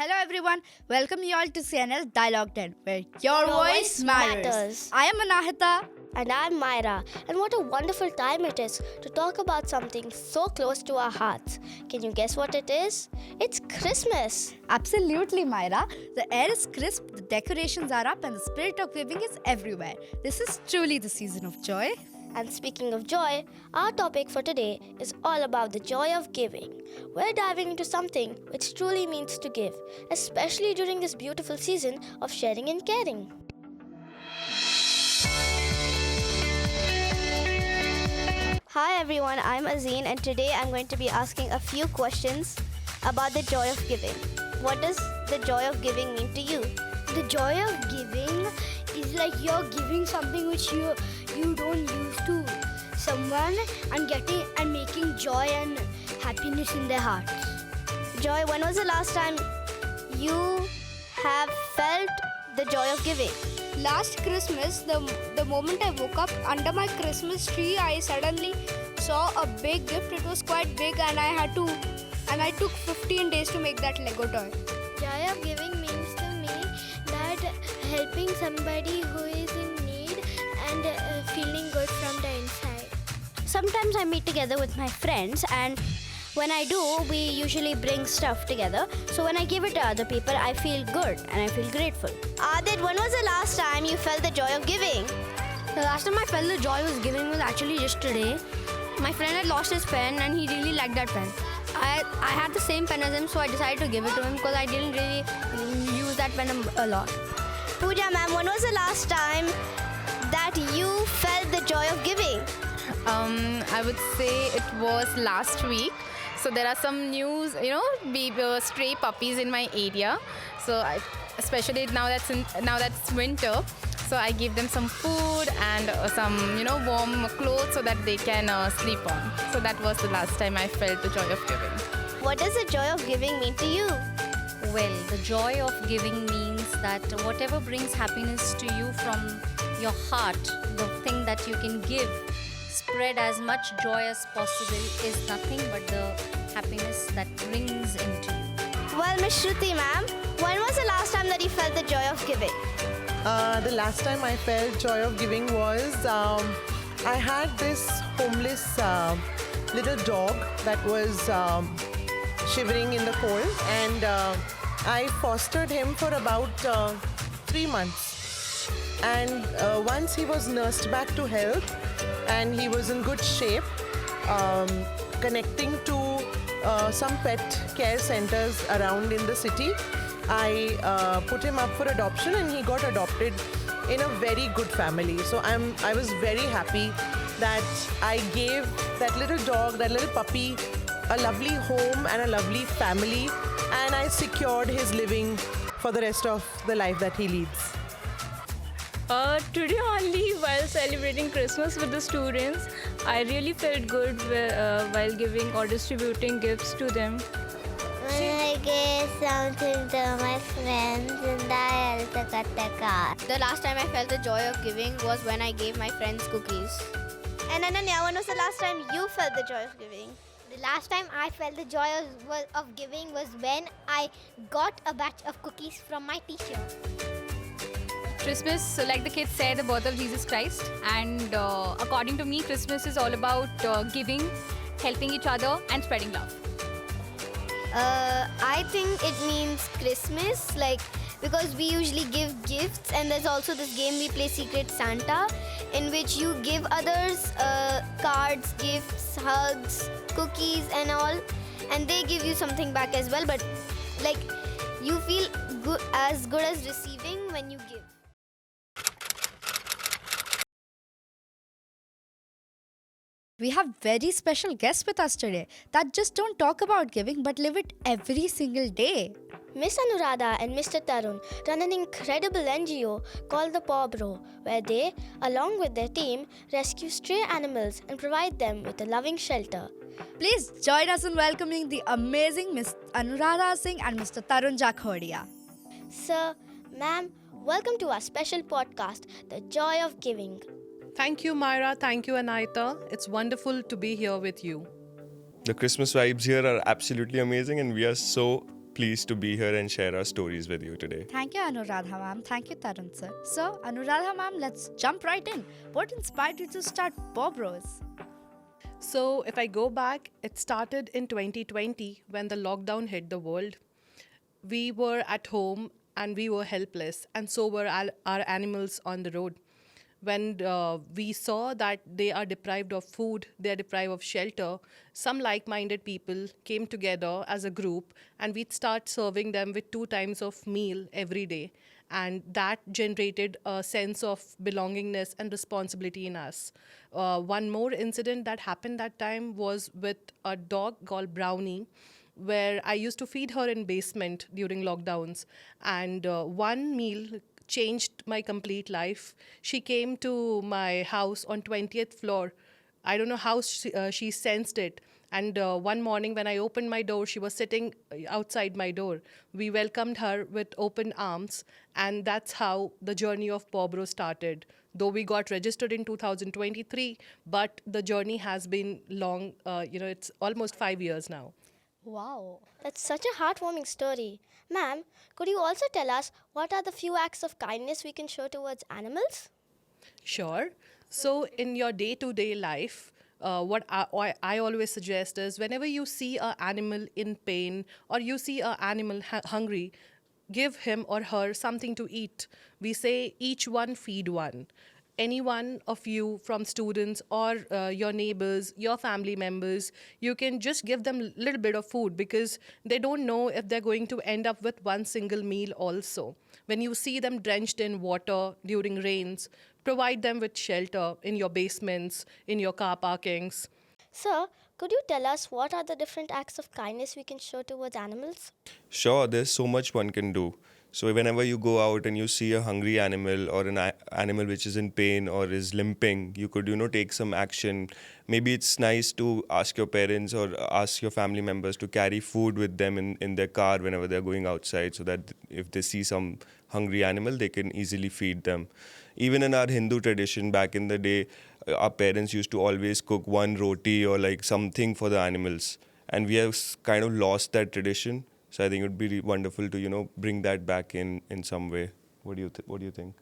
Hello everyone, welcome you all to CNS Dialogue Den, where your voice matters. I am Anahita. And I'm Myra. And what a wonderful time it is to talk about something so close to our hearts. Can you guess what it is? It's Christmas. Absolutely, Myra. The air is crisp, the decorations are up, and the spirit of giving is everywhere. This is truly the season of joy. And speaking of joy, our topic for today is all about the joy of giving. We're diving into something which truly means to give, especially during this beautiful season of sharing and caring. Hi everyone, I'm Azeen and today I'm going to be asking a few questions about the joy of giving. What does the joy of giving mean to you? The joy of giving is like you're giving something which you don't use to someone and making joy and happiness in their hearts. Joy, when was the last time you have felt the joy of giving? Last Christmas, the moment I woke up under my Christmas tree, I suddenly saw a big gift. It was quite big and I took 15 days to make that Lego toy. Joy of giving means to me that helping somebody who is in need and feeling good from the inside. Sometimes I meet together with my friends, and when I do, we usually bring stuff together. So when I give it to other people, I feel good and I feel grateful. Adit, when was the last time you felt the joy of giving? The last time I felt the joy was giving was actually yesterday. My friend had lost his pen and he really liked that pen. I had the same pen as him, so I decided to give it to him because I didn't really use that pen a lot. Pooja ma'am, when was the last time that you felt the joy of giving? I would say it was last week. So there are some news, stray puppies in my area. So especially now that's winter. So I give them some food and some, warm clothes so that they can sleep on. So that was the last time I felt the joy of giving. What does the joy of giving mean to you? Well, the joy of giving means that whatever brings happiness to you from your heart, the thing that you can give, spread as much joy as possible is nothing but the happiness that brings into you. Well, Miss Shruti ma'am, when was the last time that you felt the joy of giving? The last time I felt joy of giving was I had this homeless little dog that was shivering in the cold, and I fostered him for about 3 months. And once he was nursed back to health and he was in good shape, connecting to some pet care centers around in the city, I put him up for adoption and he got adopted in a very good family. So I was very happy that I gave that little dog, that little puppy, a lovely home and a lovely family, and I secured his living for the rest of the life that he leads. Today only, while celebrating Christmas with the students, I really felt good while giving or distributing gifts to them. When I gave something to my friends and I also got the card. The last time I felt the joy of giving was when I gave my friends cookies. And Ananya, when was the last time you felt the joy of giving? The last time I felt the joy of giving was when I got a batch of cookies from my teacher. Christmas, like the kids say, the birth of Jesus Christ. And according to me, Christmas is all about giving, helping each other and spreading love. I think it means Christmas, because we usually give gifts, and there's also this game we play, Secret Santa, in which you give others cards, gifts, hugs, cookies and all, and they give you something back as well, but you feel good as receiving when you give. We have very special guests with us today that just don't talk about giving but live it every single day. Miss Anuradha and Mr. Tarun run an incredible NGO called the PawBro, where they, along with their team, rescue stray animals and provide them with a loving shelter. Please join us in welcoming the amazing Miss Anuradha Singh and Mr. Tarun Jakhodia. Sir, ma'am, welcome to our special podcast, The Joy of Giving. Thank you, Myra. Thank you, Anahita. It's wonderful to be here with you. The Christmas vibes here are absolutely amazing, and we are so pleased to be here and share our stories with you today. Thank you, Anuradha ma'am. Thank you, Tarun sir. So, Anuradha ma'am, let's jump right in. What inspired you to start PawBros? So, if I go back, it started in 2020 when the lockdown hit the world. We were at home and we were helpless, and so were our animals on the road. When we saw that they are deprived of food, they are deprived of shelter, some like minded people came together as a group and we'd start serving them with 2 times of meal every day. And that generated a sense of belongingness and responsibility in us. One more incident that happened that time was with a dog called Brownie, where I used to feed her in basement during lockdowns. And one meal changed my complete life. She came to my house on 20th floor. I don't know how she sensed it. And one morning when I opened my door, she was sitting outside my door. We welcomed her with open arms, and that's how the journey of PawBro started. Though we got registered in 2023, but the journey has been long. It's almost 5 years now. Wow. That's such a heartwarming story. Ma'am, could you also tell us what are the few acts of kindness we can show towards animals? Sure. So, in your day to day life, what I always suggest is whenever you see an animal in pain or you see an animal hungry, give him or her something to eat. We say each one feed one. Any one of you, from students or your neighbors, your family members, you can just give them a little bit of food because they don't know if they're going to end up with one single meal also. When you see them drenched in water during rains, provide them with shelter in your basements, in your car parkings. Sir, could you tell us what are the different acts of kindness we can show towards animals? Sure, there's so much one can do. So whenever you go out and you see a hungry animal or an animal which is in pain or is limping, you could, take some action. Maybe it's nice to ask your parents or ask your family members to carry food with them in their car whenever they're going outside, so that if they see some hungry animal, they can easily feed them. Even in our Hindu tradition, back in the day, our parents used to always cook one roti or like something for the animals. And we have kind of lost that tradition. So I think it would be wonderful to, bring that back in some way. What do you think?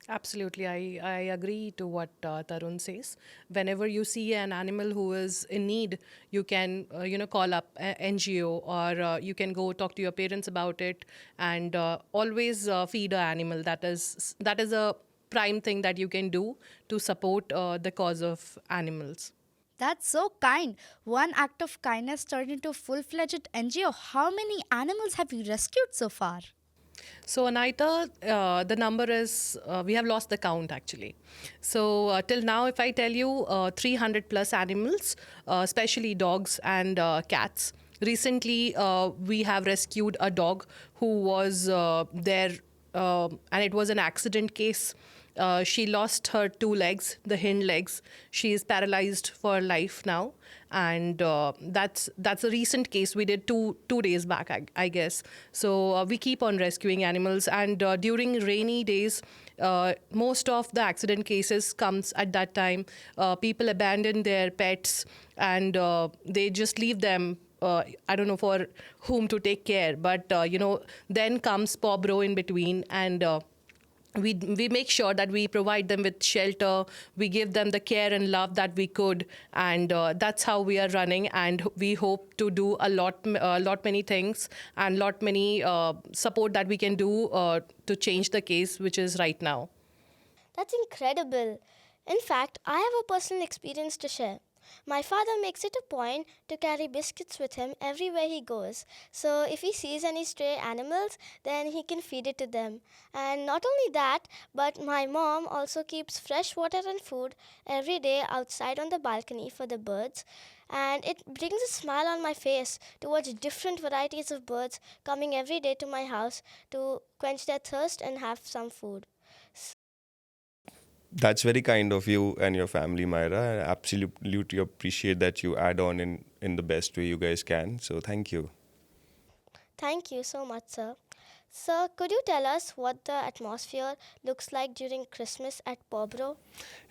Absolutely, I agree to what Tarun says. Whenever you see an animal who is in need, you can call up a NGO, or you can go talk to your parents about it, and always feed an animal. That is a prime thing that you can do to support the cause of animals. That's so kind. One act of kindness turned into a full-fledged NGO. How many animals have you rescued so far? So, Anita, the number is, we have lost the count actually. So, till now, if I tell you 300 plus animals, especially dogs and cats. Recently, we have rescued a dog who was there, and it was an accident case. She lost her 2 legs, the hind legs. She is paralyzed for life now, and that's a recent case. We did two days back, I guess. So we keep on rescuing animals, and during rainy days, most of the accident cases comes at that time. People abandon their pets, and they just leave them. I don't know for whom to take care, but then comes PawBro in between, and we make sure that we provide them with shelter, we give them the care and love that we could, and that's how we are running, and we hope to do a lot many things and lot many support that we can do to change the case which is right now. That's incredible. In fact, I have a personal experience to share. My father makes it a point to carry biscuits with him everywhere he goes. So if he sees any stray animals, then he can feed it to them. And not only that, but my mom also keeps fresh water and food every day outside on the balcony for the birds. And it brings a smile on my face to watch different varieties of birds coming every day to my house to quench their thirst and have some food. That's very kind of you and your family, Myra. I absolutely appreciate that you add on in the best way you guys can. So thank you. Thank you so much, sir. Sir, could you tell us what the atmosphere looks like during Christmas at PawBro?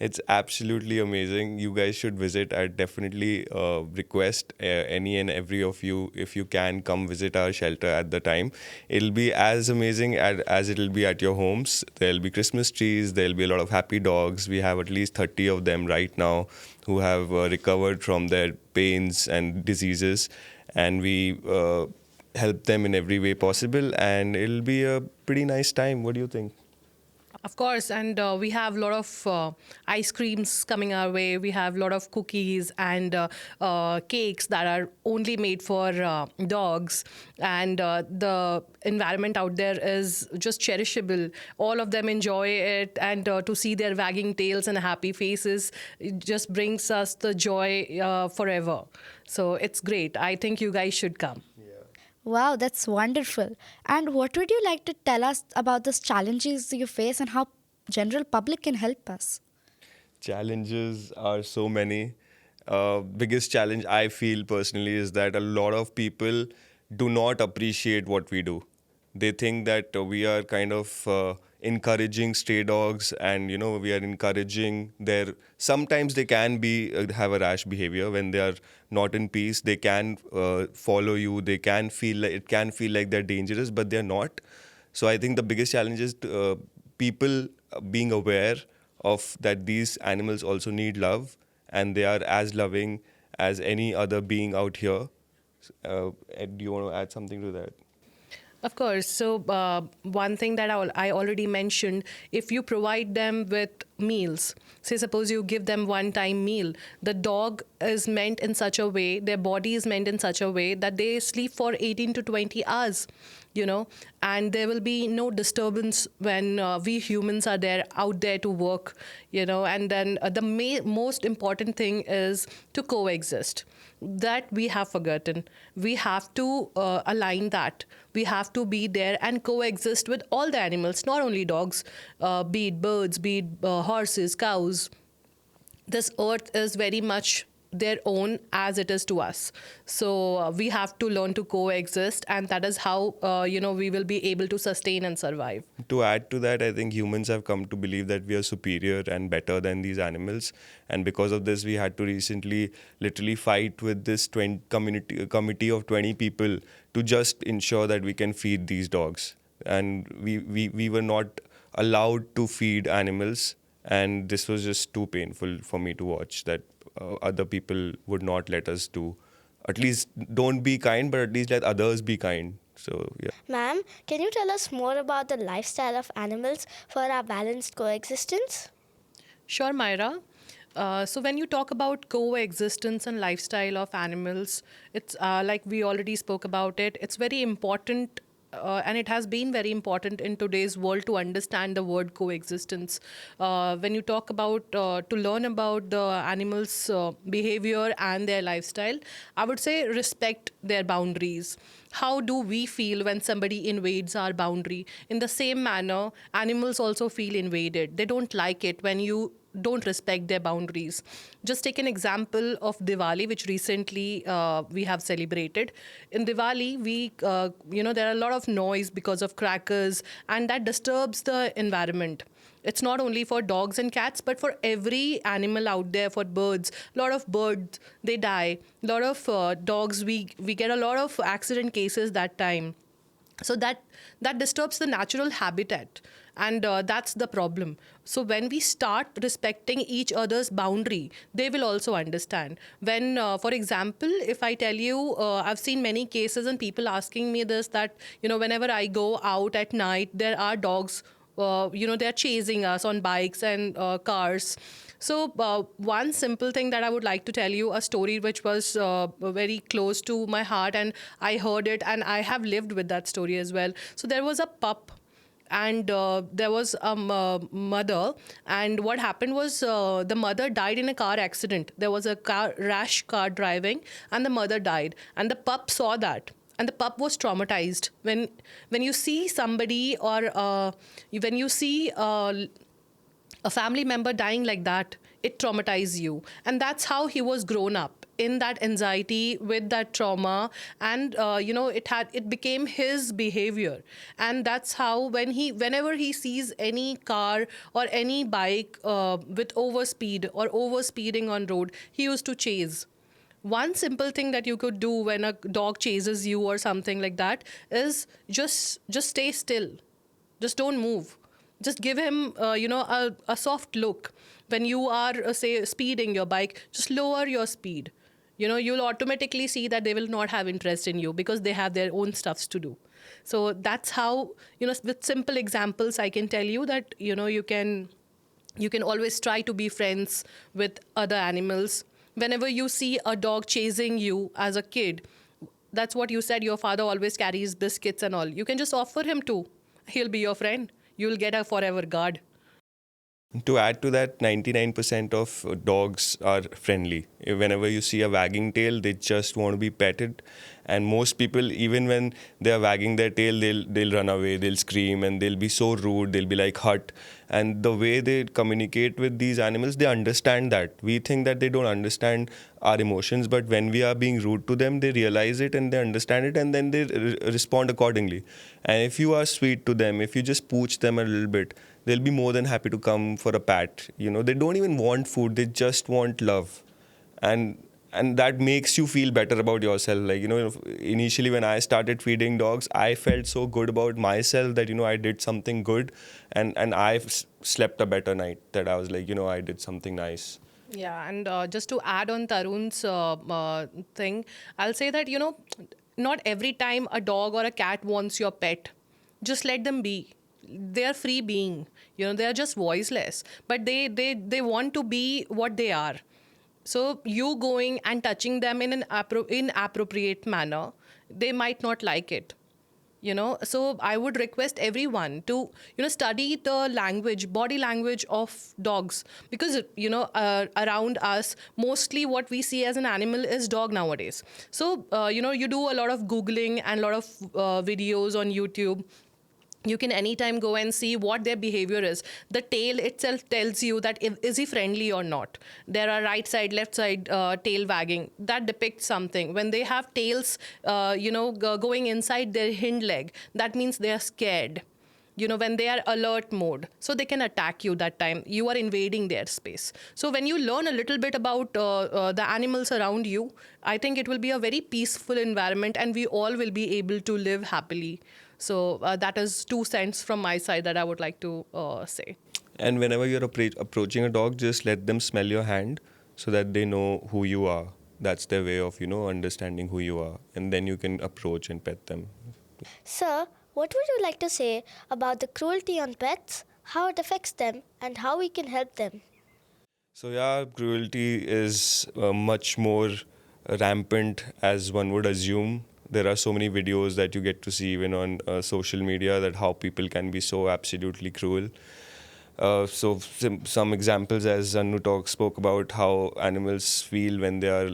It's absolutely amazing. You guys should visit. I definitely request any and every of you, if you can, come visit our shelter at the time. It'll be as amazing as it'll be at your homes. There'll be Christmas trees. There'll be a lot of happy dogs. We have at least 30 of them right now who have recovered from their pains and diseases, and we help them in every way possible. And it'll be a pretty nice time. What do you think? Of course, and we have a lot of ice creams coming our way. We have a lot of cookies and cakes that are only made for dogs. And the environment out there is just cherishable. All of them enjoy it, and to see their wagging tails and happy faces, it just brings us the joy forever. So it's great. I think you guys should come. Wow, that's wonderful. And what would you like to tell us about those challenges you face and how general public can help us? Challenges are so many. Biggest challenge I feel personally is that a lot of people do not appreciate what we do. They think that we are kind of encouraging stray dogs, and we are encouraging their. Sometimes they can be have a rash behavior when they are not in peace. They can follow you. They can feel like it can feel like they're dangerous, but they're not. So I think the biggest challenge is people being aware of that these animals also need love, and they are as loving as any other being out here. Ed, do you want to add something to that? Of course. So one thing that I already mentioned, if you provide them with meals, say suppose you give them one-time meal, the dog is meant in such a way, their body is meant in such a way that they sleep for 18 to 20 hours, and there will be no disturbance when we humans are out there to work, and then the most important thing is to coexist. That we have forgotten. We have to align that. We have to be there and coexist with all the animals, not only dogs, be it birds, be it horses, cows. This earth is very much their own as it is to us. So we have to learn to coexist, and that is how we will be able to sustain and survive. To add to that, I think humans have come to believe that we are superior and better than these animals, and because of this, we had to recently literally fight with this committee of 20 people to just ensure that we can feed these dogs, and we were not allowed to feed animals, and this was just too painful for me to watch that. Other people would not let us do. At least don't be kind, but at least let others be kind. So, yeah. Ma'am, can you tell us more about the lifestyle of animals for our balanced coexistence? Sure, Myra. So when you talk about coexistence and lifestyle of animals, it's like we already spoke about it. It's very important. And it has been very important in today's world to understand the word coexistence. When you talk about, to learn about the animals' behavior and their lifestyle, I would say respect their boundaries. How do we feel when somebody invades our boundary? In the same manner, animals also feel invaded. They don't like it when you don't respect their boundaries. Just take an example of Diwali, which recently we have celebrated. In Diwali, there are a lot of noise because of crackers, and that disturbs the environment. It's not only for dogs and cats, but for every animal out there, for birds. A lot of birds, they die. A lot of dogs, we get a lot of accident cases that time. So that disturbs the natural habitat, and that's the problem. So when we start respecting each other's boundary, they will also understand. When, for example, if I tell you, I've seen many cases and people asking me this, that, whenever I go out at night, there are dogs, they're chasing us on bikes and cars. So one simple thing that I would like to tell you, a story which was very close to my heart, and I heard it and I have lived with that story as well. So there was a pup, and there was a mother, and what happened was the mother died in a car accident. There was a rash car driving, and the mother died, and the pup saw that. And the pup was traumatized. When you see somebody, or when you see a family member dying like that, it traumatizes you. And that's how he was grown up. in that anxiety, with that trauma, and it became his behavior. And that's how whenever he sees any car or any bike with overspeed or overspeeding on road, he used to chase. One simple thing that you could do when a dog chases you or something like that is just stay still, just don't move, just give him a soft look. When you are say speeding your bike, just lower your speed. You'll automatically see that they will not have interest in you because they have their own stuffs to do. So that's how, with simple examples, I can tell you that you can always try to be friends with other animals. Whenever you see a dog chasing you as a kid, that's what you said, your father always carries biscuits and all. You can just offer him to. He'll be your friend. You'll get a forever guard. To add to that, 99% of dogs are friendly. Whenever you see a wagging tail, they just want to be petted. And most people, even when they are wagging their tail, they'll run away, they'll scream, and they'll be so rude, they'll be like hut. And the way they communicate with these animals, they understand that. We think that they don't understand our emotions, but when we are being rude to them, they realize it and they understand it, and then they respond accordingly. And if you are sweet to them, if you just pooch them a little bit, they'll be more than happy to come for a pat. They don't even want food, they just want love. And that makes you feel better about yourself. Like, initially when I started feeding dogs, I felt so good about myself that, I did something good, and I slept a better night, that I was like, I did something nice. Yeah, and just to add on Tarun's thing, I'll say that, not every time a dog or a cat wants your pet, just let them be. They are free being. They are just voiceless, but they want to be what they are. So you going and touching them in an inappropriate manner, they might not like it. So I would request everyone to study the body language of dogs, because around us mostly what we see as an animal is dog nowadays. So you do a lot of googling and a lot of videos on YouTube. You can anytime go and see what their behavior is. The tail itself tells you that is he friendly or not. There are right side, left side tail wagging. That depicts something. When they have tails, going inside their hind leg, that means they are scared. When they are alert mode, so they can attack you that time. You are invading their space. So when you learn a little bit about the animals around you, I think it will be a very peaceful environment, and we all will be able to live happily. So that is 2 cents from my side that I would like to say. And whenever you're approaching a dog, just let them smell your hand so that they know who you are. That's their way of, understanding who you are. And then you can approach and pet them. Sir, what would you like to say about the cruelty on pets, how it affects them, and how we can help them? So yeah, cruelty is much more rampant as one would assume. There are so many videos that you get to see even on social media, that how people can be so absolutely cruel. So some examples, as Anu spoke about how animals feel when they are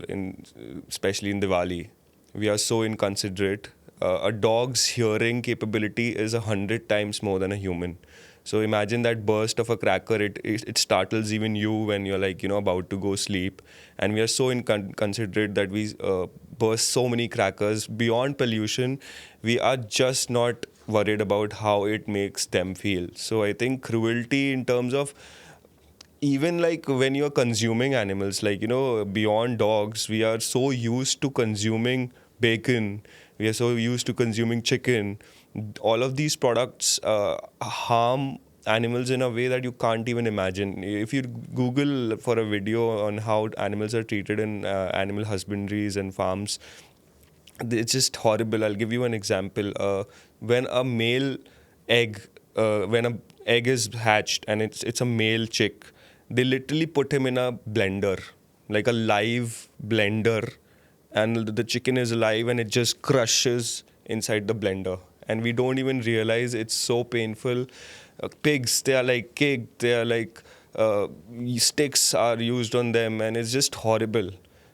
especially in Diwali. We are so inconsiderate. A dog's hearing capability is 100 times more than a human. So imagine that burst of a cracker. It startles even you when you're like, about to go sleep. And we are so inconsiderate that we burst so many crackers. Beyond pollution, we are just not worried about how it makes them feel. So I think cruelty in terms of, even like when you're consuming animals, like, beyond dogs, we are so used to consuming bacon. We are so used to consuming chicken. All of these products harm animals in a way that you can't even imagine. If you Google for a video on how animals are treated in animal husbandries and farms, it's just horrible. I'll give you an example. When an egg is hatched and it's a male chick, they literally put him in a blender, like a live blender, and the chicken is alive and it just crushes inside the blender. And we don't even realize it's so painful. Pigs, they are like kicked, they are like sticks are used on them, and it's just horrible.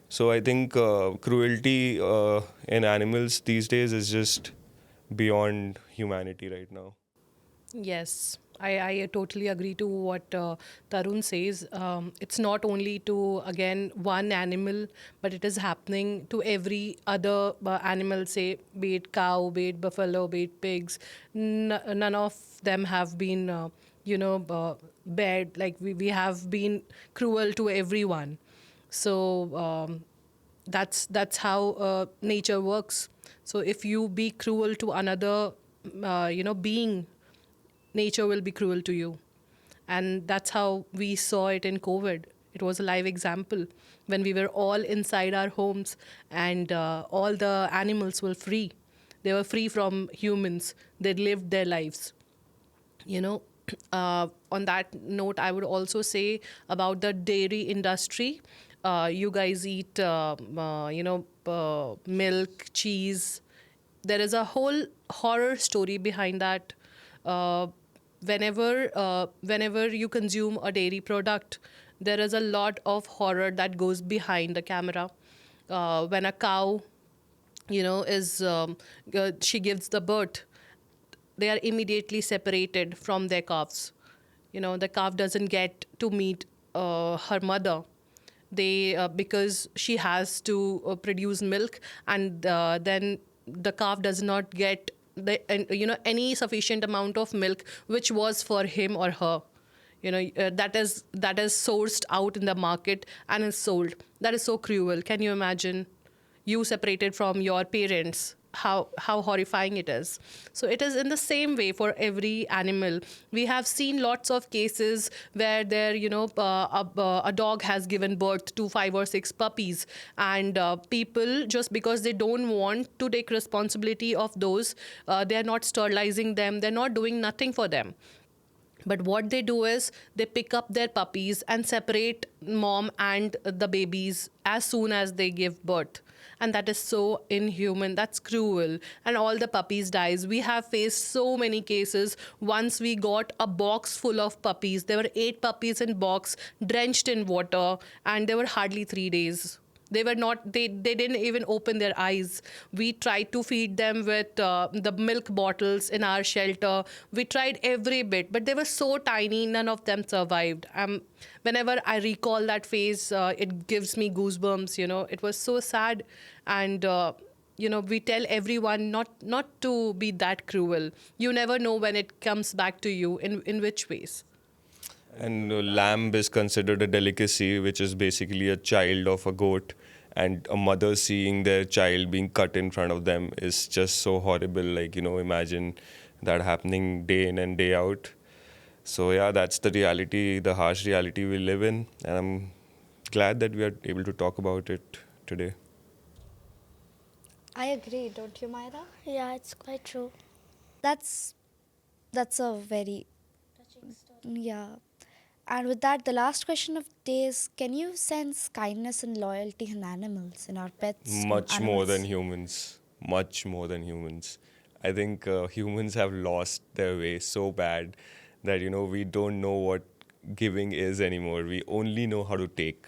So I think cruelty in animals these days is just beyond humanity right now. Yes, I totally agree to what Tarun says. It's not only to, again, one animal, but it is happening to every other animal, say, be it cow, be it buffalo, be it pigs. None of them have been, bad. Like, we have been cruel to everyone. So that's how nature works. So if you be cruel to another, being, nature will be cruel to you. And that's how we saw it in COVID. It was a live example when we were all inside our homes and all the animals were free. They were free from humans. They lived their lives. You know, on that note, I would also say about the dairy industry. You guys eat, milk, cheese. There is a whole horror story behind that. Uh, whenever you consume a dairy product, there is a lot of horror that goes behind the camera. When a cow, is she gives the birth, they are immediately separated from their calves. The calf doesn't get to meet her mother. They because she has to produce milk, and then the calf does not get any sufficient amount of milk which was for him or her. That is sourced out in the market and is sold. That is so cruel. Can you imagine? You separated from your parents, how horrifying it is. So it is in the same way for every animal. We have seen lots of cases where there a dog has given birth to 5 or 6 puppies, and people, just because they don't want to take responsibility of those, they are not sterilizing them, they're not doing nothing for them. But what they do is they pick up their puppies and separate mom and the babies as soon as they give birth. And that is so inhuman. That's cruel. And all the puppies dies. We have faced so many cases. Once we got a box full of puppies. There were 8 puppies in box, drenched in water, and they were hardly 3 days. They were not, they didn't even open their eyes. We tried to feed them with the milk bottles in our shelter. We tried every bit, but they were so tiny, none of them survived. Whenever I recall that phase, it gives me goosebumps, It was so sad. And, we tell everyone not to be that cruel. You never know when it comes back to you, in which ways. And lamb is considered a delicacy, which is basically a child of a goat. And a mother seeing their child being cut in front of them is just so horrible. Like, imagine that happening day in and day out. So, yeah, that's the reality, the harsh reality we live in. And I'm glad that we are able to talk about it today. I agree, don't you, Myra? Yeah, it's quite true. That's a very yeah. And with that, the last question of the day is: can you sense kindness and loyalty in animals, in our pets? Much more animals? than humans. Much more than humans. I think humans have lost their way so bad that, we don't know what giving is anymore. We only know how to take,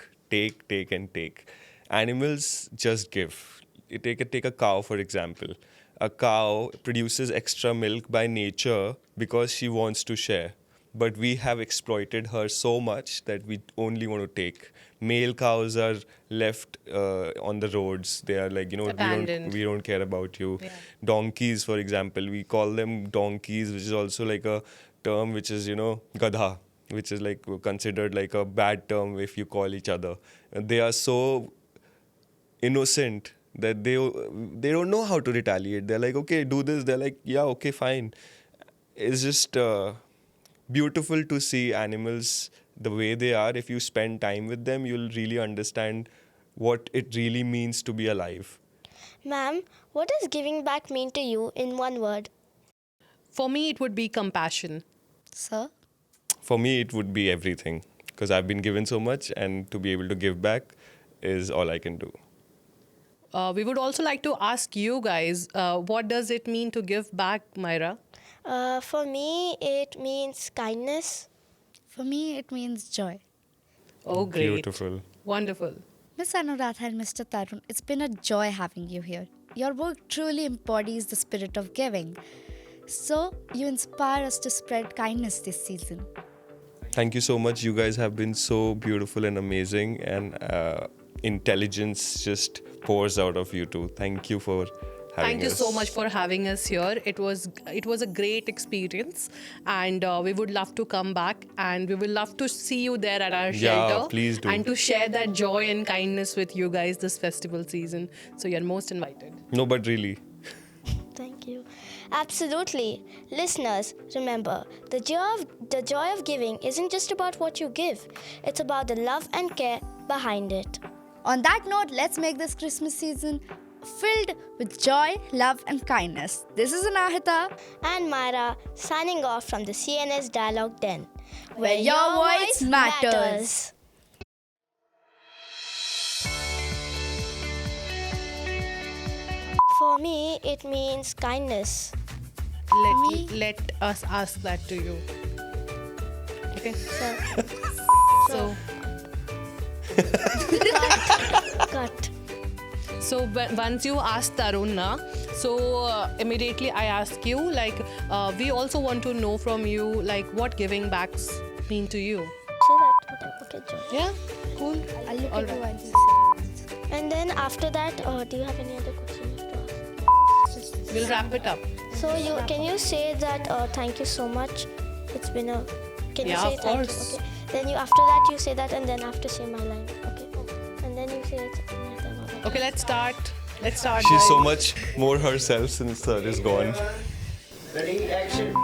and take. Animals just give. You take a cow, for example. A cow produces extra milk by nature because she wants to share. But we have exploited her so much that we only want to take. Male cows are left on the roads. They are like, Abandoned. we don't care about you. Yeah. Donkeys, for example, we call them donkeys, which is also like a term which is, gadha, which is like considered like a bad term if you call each other. They are so innocent that they don't know how to retaliate. They're like, okay, do this. They're like, yeah, okay, fine. It's just beautiful to see animals the way they are. If you spend time with them, you'll really understand what it really means to be alive. Ma'am, what does giving back mean to you in one word? For me, it would be compassion. Sir? For me, it would be everything, because I've been given so much, and to be able to give back is all I can do. We would also like to ask you guys, what does it mean to give back, Myra? For me, it means kindness. For me, it means joy. Oh, great. Beautiful. Wonderful. Miss Anuradha and Mr. Tarun, it's been a joy having you here. Your work truly embodies the spirit of giving. So, you inspire us to spread kindness this season. Thank you so much. You guys have been so beautiful and amazing, and intelligence just pours out of you two. Thank you for having Thank you us. so much for having us here. It was a great experience, and we would love to come back, and we will love to see you there at our Yeah, shelter. please do. And to share that joy and kindness with you guys this festival season. So you're most invited. No, but really. Thank you. Absolutely. Listeners, remember, the joy of giving isn't just about what you give. It's about the love and care behind it. On that note, let's make this Christmas season filled with joy, love, and kindness. This is Anahita, And Myra signing off from the CNS Dialogue Den, where your voice matters. For me, it means kindness. Let us ask that to you. Okay. So Cut. So once you ask Tarun, so immediately I ask you, like, we also want to know from you, like, what giving backs mean to you. Say that. Okay, John. Yeah, cool. I'll look All at you right. while you say it. And then after that, do you have any other questions to ask? We'll wrap it up. So can you say that thank you so much? It's been a. Can you Yeah, say of thank course. you? Okay. Then after that you say that, and then after say my line. Okay. And then you say it. Okay, let's start. She's so much more herself since Sir is gone. Ready, action.